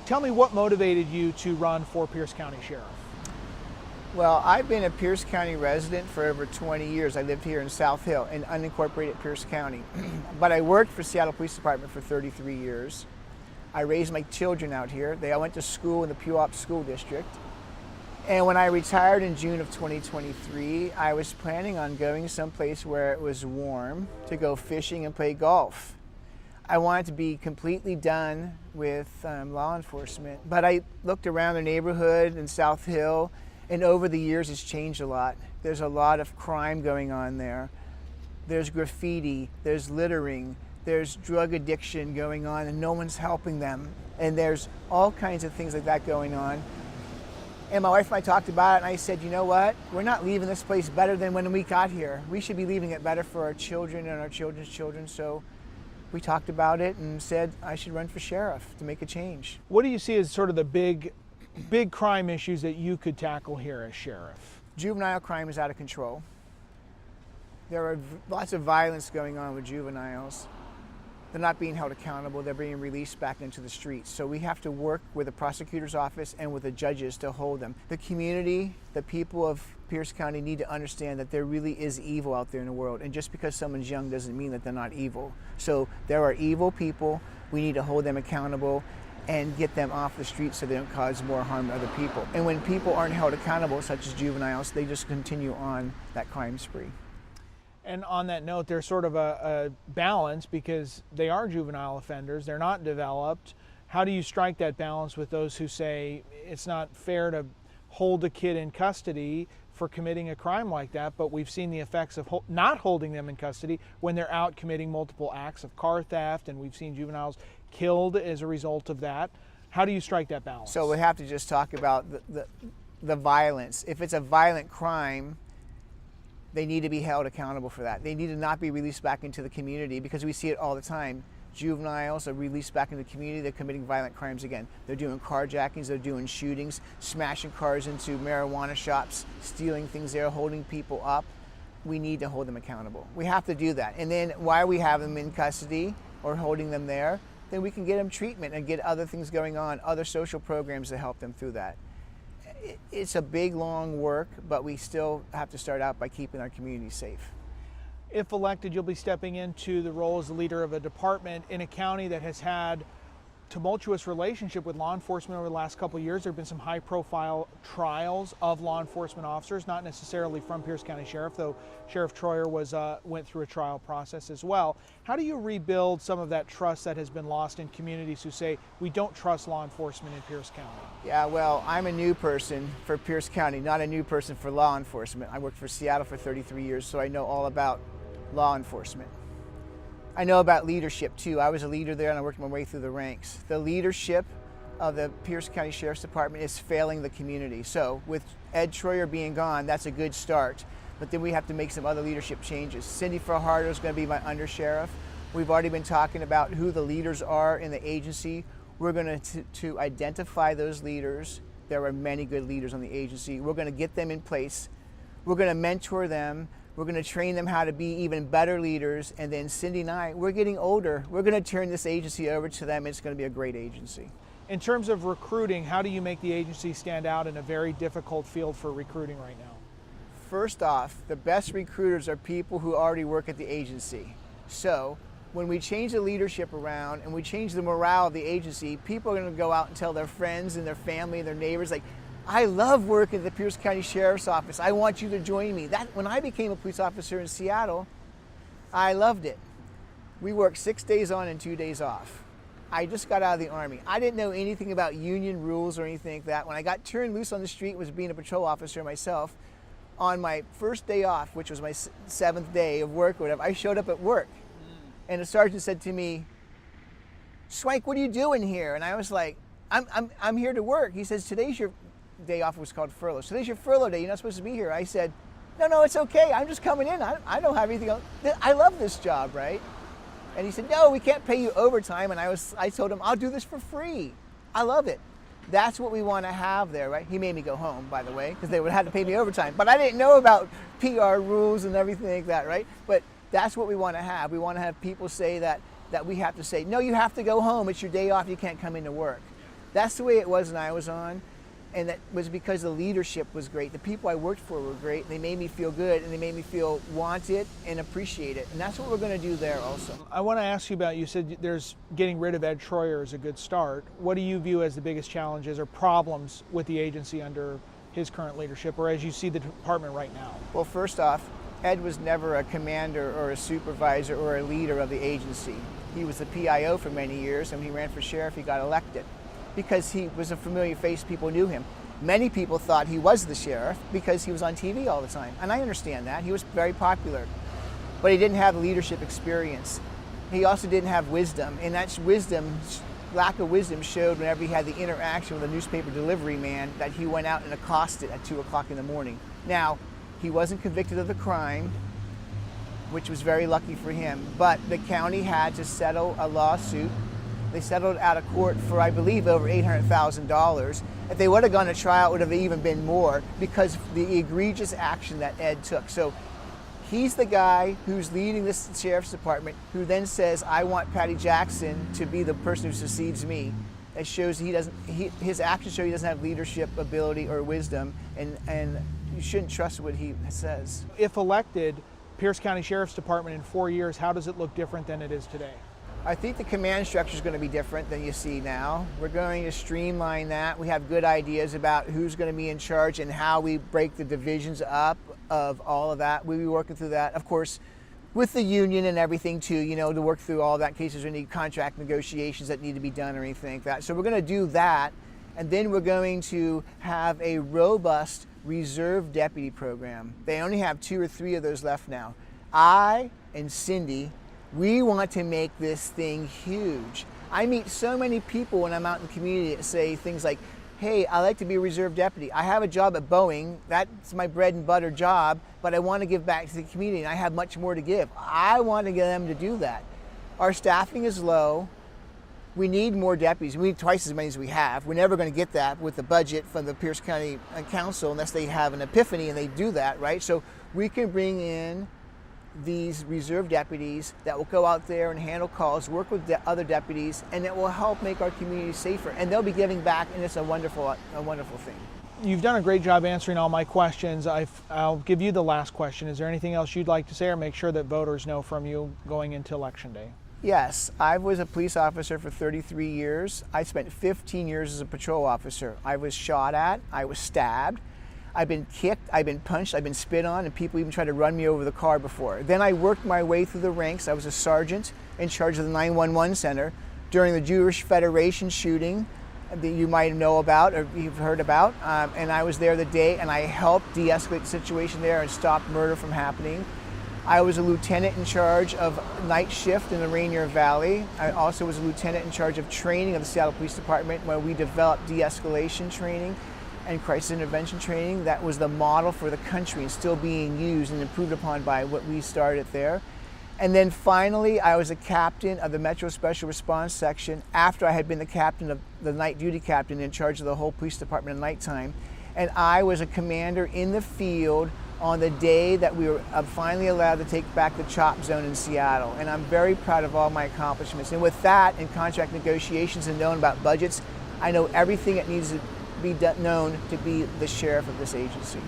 Tell me what motivated you to run for Pierce County Sheriff? Well, I've been a Pierce County resident for over 20 years. I lived here in South Hill in unincorporated Pierce County. But I worked for Seattle Police Department for 33 years. I raised my children out here. They all went to school in the Puyallup School District. And when I retired in June of 2023, I was planning on going someplace where it was warm to go fishing and play golf. I wanted to be completely done with law enforcement, but I looked around the neighborhood in South Hill, and over the years it's changed a lot. There's a lot of crime going on there. There's graffiti, there's littering, there's drug addiction going on, and no one's helping them. And there's all kinds of things like that going on. And my wife and I talked about it, and I said, you know what? We're not leaving this place better than when we got here. We should be leaving it better for our children and our children's children. So we talked about it and said I should run for sheriff to make a change. What do you see as sort of the big crime issues that you could tackle here as sheriff? Juvenile crime is out of control. There are lots of violence going on with juveniles. They're not being held accountable. They're being released back into the streets. So we have to work with the prosecutor's office and with the judges to hold them. The community, the people of Pierce County need to understand that there really is evil out there in the world. And just because someone's young doesn't mean that they're not evil. So there are evil people. We need to hold them accountable and get them off the streets so they don't cause more harm to other people. And when people aren't held accountable, such as juveniles, they just continue on that crime spree. And on that note, there's sort of a balance because they are juvenile offenders, they're not developed. How do you strike that balance with those who say it's not fair to hold a kid in custody for committing a crime like that, but we've seen the effects of not holding them in custody when they're out committing multiple acts of car theft, and we've seen juveniles killed as a result of that. How do you strike that balance? So we have to just talk about the violence. If it's a violent crime, they need to be held accountable for that. They need to not be released back into the community because we see it all the time. Juveniles are released back into the community, they're committing violent crimes again. They're doing carjackings, they're doing shootings, smashing cars into marijuana shops, stealing things there, holding people up. We need to hold them accountable. We have to do that. And then while we have them in custody or holding them there, then we can get them treatment and get other things going on, other social programs to help them through that. It's a big, long work, but we still have to start out by keeping our community safe. If elected, you'll be stepping into the role as the leader of a department in a county that has had tumultuous relationship with law enforcement over the last couple of years. There have been some high-profile trials of law enforcement officers, not necessarily from Pierce County Sheriff, though Sheriff Troyer went through a trial process as well. How do you rebuild some of that trust that has been lost in communities who say, we don't trust law enforcement in Pierce County? Yeah, well, I'm a new person for Pierce County, not a new person for law enforcement. I worked for Seattle for 33 years, so I know all about law enforcement. I know about leadership too. I was a leader there and I worked my way through the ranks. The leadership of the Pierce County Sheriff's Department is failing the community. So with Ed Troyer being gone, that's a good start. But then we have to make some other leadership changes. Cindy Fajardo is going to be my undersheriff. We've already been talking about who the leaders are in the agency. We're going to identify those leaders. There are many good leaders on the agency. We're going to get them in place. We're going to mentor them. We're going to train them how to be even better leaders. And then Cindy and I, we're getting older. We're going to turn this agency over to them. It's going to be a great agency. In terms of recruiting, how do you make the agency stand out in a very difficult field for recruiting right now? First off, the best recruiters are people who already work at the agency. So when we change the leadership around and we change the morale of the agency, people are going to go out and tell their friends and their family and their neighbors, like, I love working at the Pierce County Sheriff's Office. I want you to join me. When I became a police officer in Seattle, I loved it. We worked 6 days on and 2 days off. I just got out of the Army. I didn't know anything about union rules or anything like that. When I got turned loose on the street, was being a patrol officer myself, on my first day off, which was my 7th day of work or whatever, I showed up at work. And the sergeant said to me, Swank, what are you doing here? And I was like, I'm here to work. He says, today's your day off. Was called furlough. So today's your furlough day. You're not supposed to be here. I said, no, it's okay. I'm just coming in. I don't have anything else. I love this job, right? And he said, no, we can't pay you overtime. And I told him, I'll do this for free. I love it. That's what we want to have there, right? He made me go home, by the way, because they would have to pay me overtime. But I didn't know about PR rules and everything like that, right? But that's what we want to have. We want to have people say that we have to say, no, you have to go home. It's your day off. You can't come into work. That's the way it was when I was on, and that was because the leadership was great. The people I worked for were great. They made me feel good, and they made me feel wanted and appreciated. And that's what we're going to do there also. I want to ask you about, you said there's getting rid of Ed Troyer is a good start. What do you view as the biggest challenges or problems with the agency under his current leadership, or as you see the department right now? Well, first off, Ed was never a commander or a supervisor or a leader of the agency. He was the PIO for many years, and when he ran for sheriff, he got elected because he was a familiar face. People knew him. Many people thought he was the sheriff because he was on TV all the time, and I understand that. He was very popular, but he didn't have leadership experience. He also didn't have wisdom, and that lack of wisdom showed whenever he had the interaction with a newspaper delivery man that he went out and accosted at 2 o'clock in the morning. Now, he wasn't convicted of the crime, which was very lucky for him, but the county had to settle a lawsuit. They settled out of court for, I believe, over $800,000. If they would have gone to trial, it would have even been more because of the egregious action that Ed took. So he's the guy who's leading this sheriff's department, who then says, I want Patty Jackson to be the person who succeeds me. It shows his actions show he doesn't have leadership ability or wisdom, and you shouldn't trust what he says. If elected, Pierce County Sheriff's Department in 4 years, how does it look different than it is today? I think the command structure is going to be different than you see now. We're going to streamline that. We have good ideas about who's going to be in charge and how we break the divisions up of all of that. We'll be working through that, of course, with the union and everything too, to work through all that in case there's any contract negotiations that need to be done or anything like that. So we're going to do that, and then we're going to have a robust reserve deputy program. They only have 2 or 3 of those left now. I and Cindy, we want to make this thing huge. I meet so many people when I'm out in the community that say things like, hey, I like to be a reserve deputy. I have a job at Boeing. That's my bread and butter job, but I want to give back to the community, and I have much more to give. I want to get them to do that. Our staffing is low. We need more deputies. We need twice as many as we have. We're never going to get that with the budget from the Pierce County Council unless they have an epiphany and they do that, right? So we can bring in these reserve deputies that will go out there and handle calls, work with other deputies, and it will help make our community safer. And they'll be giving back, and it's a wonderful thing. You've done a great job answering all my questions. I'll give you the last question. Is there anything else you'd like to say or make sure that voters know from you going into Election Day? Yes, I was a police officer for 33 years. I spent 15 years as a patrol officer. I was shot at, I was stabbed, I've been kicked, I've been punched, I've been spit on, and people even tried to run me over the car before. Then I worked my way through the ranks. I was a sergeant in charge of the 911 center during the Jewish Federation shooting that you might know about or you've heard about. And I was there the day, and I helped de-escalate the situation there and stop murder from happening. I was a lieutenant in charge of night shift in the Rainier Valley. I also was a lieutenant in charge of training of the Seattle Police Department, where we developed de-escalation training and crisis intervention training. That was the model for the country and still being used and improved upon by what we started there. And then finally, I was a captain of the Metro Special Response Section after I had been the captain of the night duty captain in charge of the whole police department at nighttime. And I was a commander in the field on the day that we were finally allowed to take back the CHOP zone in Seattle. And I'm very proud of all my accomplishments. And with that and contract negotiations and knowing about budgets, I know everything that needs to be known to be the sheriff of this agency.